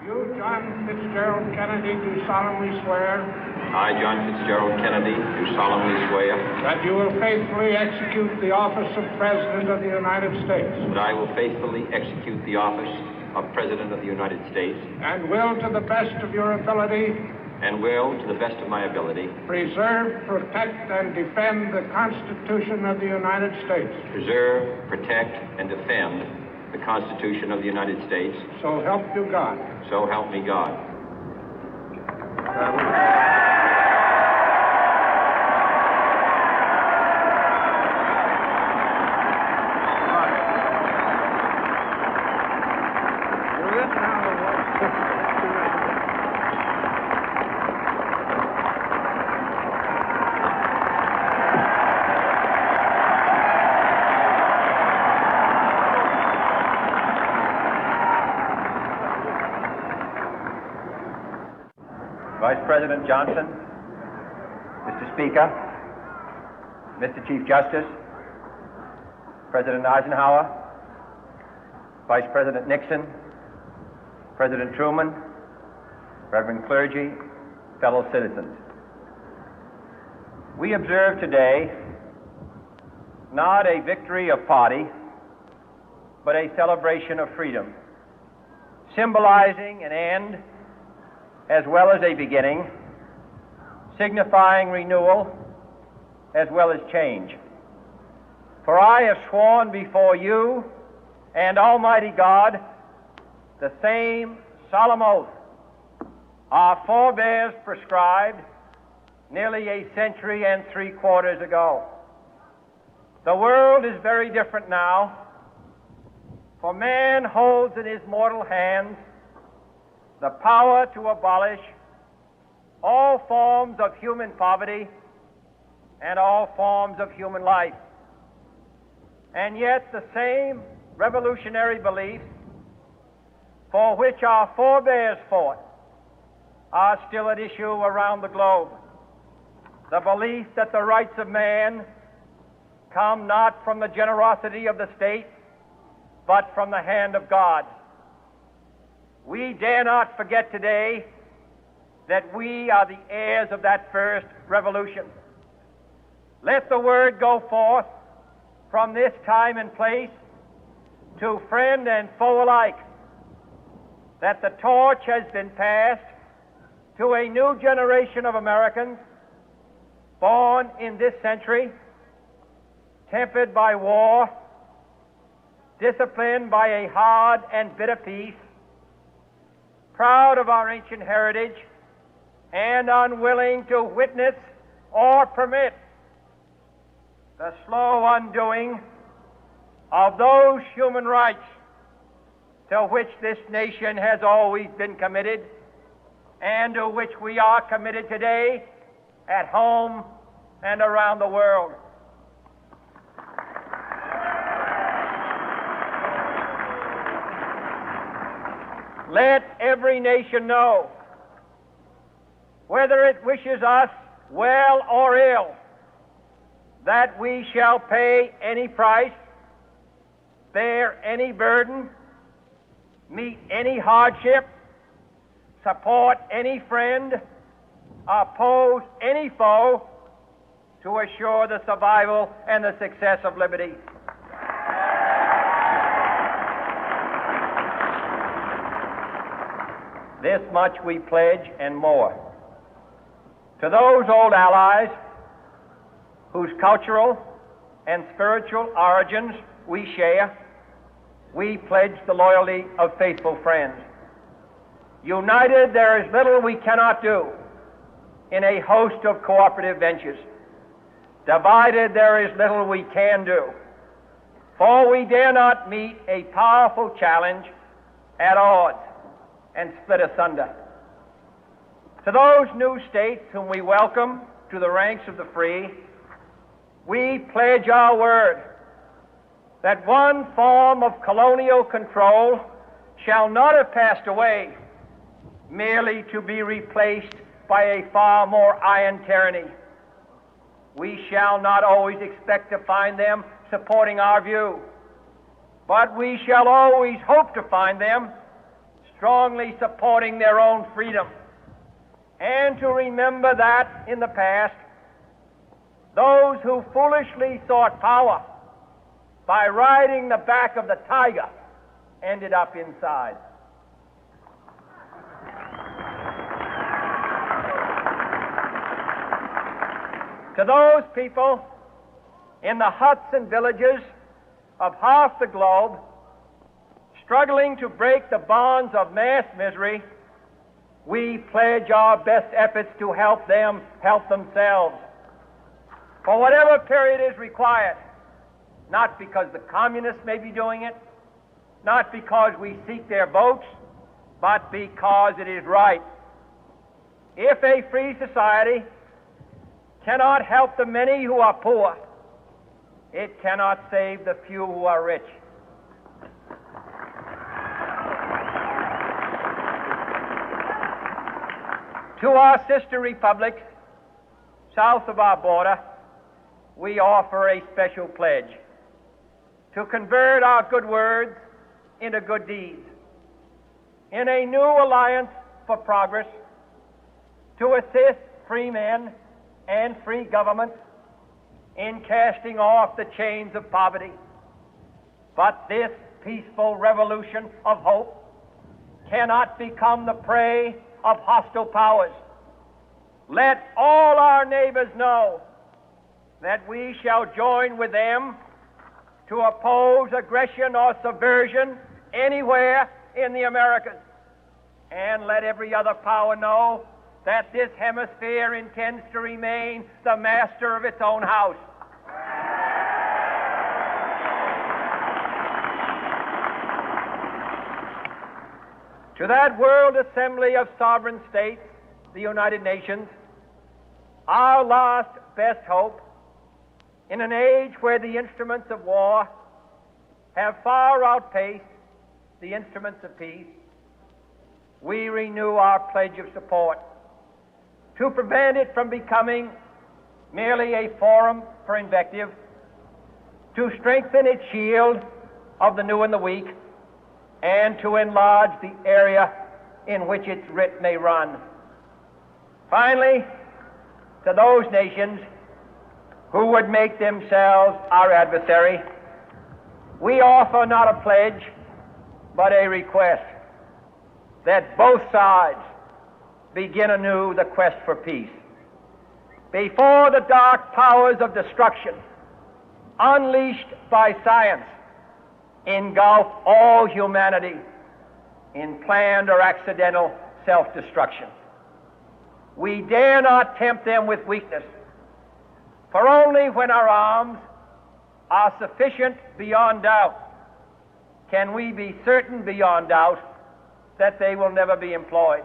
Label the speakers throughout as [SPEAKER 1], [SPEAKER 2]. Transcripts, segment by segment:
[SPEAKER 1] You, John Fitzgerald Kennedy, do solemnly swear
[SPEAKER 2] I, John Fitzgerald Kennedy, do solemnly swear
[SPEAKER 1] that you will faithfully execute the office of President of the United States
[SPEAKER 2] that I will faithfully execute the office of President of the United States
[SPEAKER 1] and will, to the best of your ability,
[SPEAKER 2] and will, to the best of my ability,
[SPEAKER 1] preserve, protect, and defend the Constitution of the United States.
[SPEAKER 2] preserve, protect, and defend the Constitution of the United States.
[SPEAKER 1] So help you God.
[SPEAKER 2] So help me God.
[SPEAKER 3] Vice President Johnson, Mr. Speaker, Mr. Chief Justice, President Eisenhower, Vice President Nixon, President Truman, Reverend clergy, fellow citizens. We observe today not a victory of party, but a celebration of freedom, symbolizing an end as well as a beginning, signifying renewal as well as change. For I have sworn before you and Almighty God the same solemn oath our forebears prescribed nearly a century and 3/4 ago. The world is very different now, for man holds in his mortal hands the power to abolish all forms of human poverty and all forms of human life. And yet the same revolutionary beliefs for which our forebears fought are still at issue around the globe. The belief that the rights of man come not from the generosity of the state, but from the hand of God. We dare not forget today that we are the heirs of that first revolution. Let the word go forth from this time and place to friend and foe alike that the torch has been passed to a new generation of Americans born in this century, tempered by war, disciplined by a hard and bitter peace, proud of our ancient heritage, and unwilling to witness or permit the slow undoing of those human rights to which this nation has always been committed and to which we are committed today at home and around the world. Let every nation know, whether it wishes us well or ill, that we shall pay any price, bear any burden, meet any hardship, support any friend, oppose any foe to assure the survival and the success of liberty. This much we pledge and more. To those old allies whose cultural and spiritual origins we share, we pledge the loyalty of faithful friends. United, there is little we cannot do in a host of cooperative ventures. Divided, there is little we can do, for we dare not meet a powerful challenge at odds and split asunder. To those new states whom we welcome to the ranks of the free, we pledge our word that one form of colonial control shall not have passed away merely to be replaced by a far more iron tyranny. We shall not always expect to find them supporting our view, but we shall always hope to find them strongly supporting their own freedom, and to remember that in the past, those who foolishly sought power by riding the back of the tiger ended up inside. To those people in the huts and villages of half the globe struggling to break the bonds of mass misery, we pledge our best efforts to help them help themselves for whatever period is required, not because the communists may be doing it, not because we seek their votes, but because it is right. If a free society cannot help the many who are poor, it cannot save the few who are rich. To our sister republics south of our border, we offer a special pledge to convert our good words into good deeds, in a new alliance for progress, to assist free men and free governments in casting off the chains of poverty. But this peaceful revolution of hope cannot become the prey of hostile powers. Let all our neighbors know that we shall join with them to oppose aggression or subversion anywhere in the Americas. And let every other power know that this hemisphere intends to remain the master of its own house. To that World Assembly of Sovereign States, the United Nations, our last best hope, in an age where the instruments of war have far outpaced the instruments of peace, we renew our pledge of support to prevent it from becoming merely a forum for invective, to strengthen its shield of the new and the weak, and to enlarge the area in which its writ may run. Finally, to those nations who would make themselves our adversary, we offer not a pledge, but a request that both sides begin anew the quest for peace. Before the dark powers of destruction, unleashed by science, engulf all humanity in planned or accidental self-destruction, we dare not tempt them with weakness, for only when our arms are sufficient beyond doubt can we be certain beyond doubt that they will never be employed.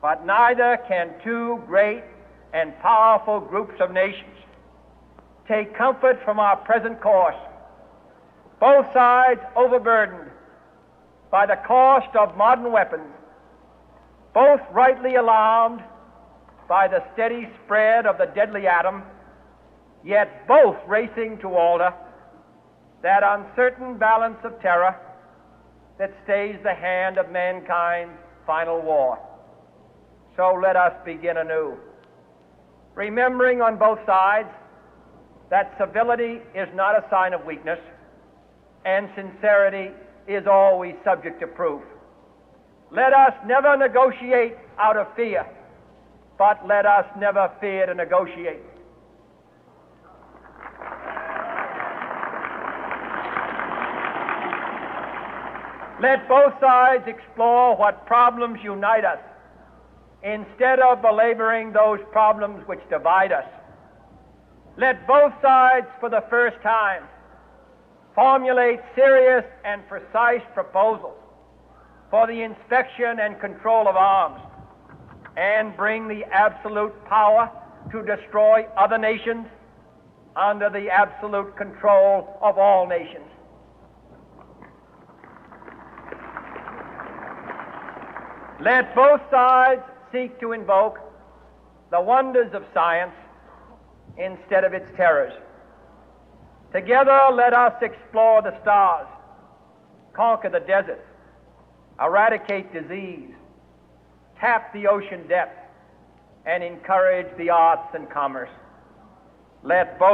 [SPEAKER 3] But neither can two great and powerful groups of nations take comfort from our present course, both sides overburdened by the cost of modern weapons, both rightly alarmed by the steady spread of the deadly atom, yet both racing to alter that uncertain balance of terror that stays the hand of mankind's final war. So let us begin anew, remembering on both sides that civility is not a sign of weakness, and sincerity is always subject to proof. Let us never negotiate out of fear, but let us never fear to negotiate. Let both sides explore what problems unite us, instead of belaboring those problems which divide us. Let both sides, for the first time, formulate serious and precise proposals for the inspection and control of arms, and bring the absolute power to destroy other nations under the absolute control of all nations. Let both sides seek to invoke the wonders of science instead of its terrors. Together, let us explore the stars, conquer the deserts, eradicate disease, tap the ocean depth, and encourage the arts and commerce. Let both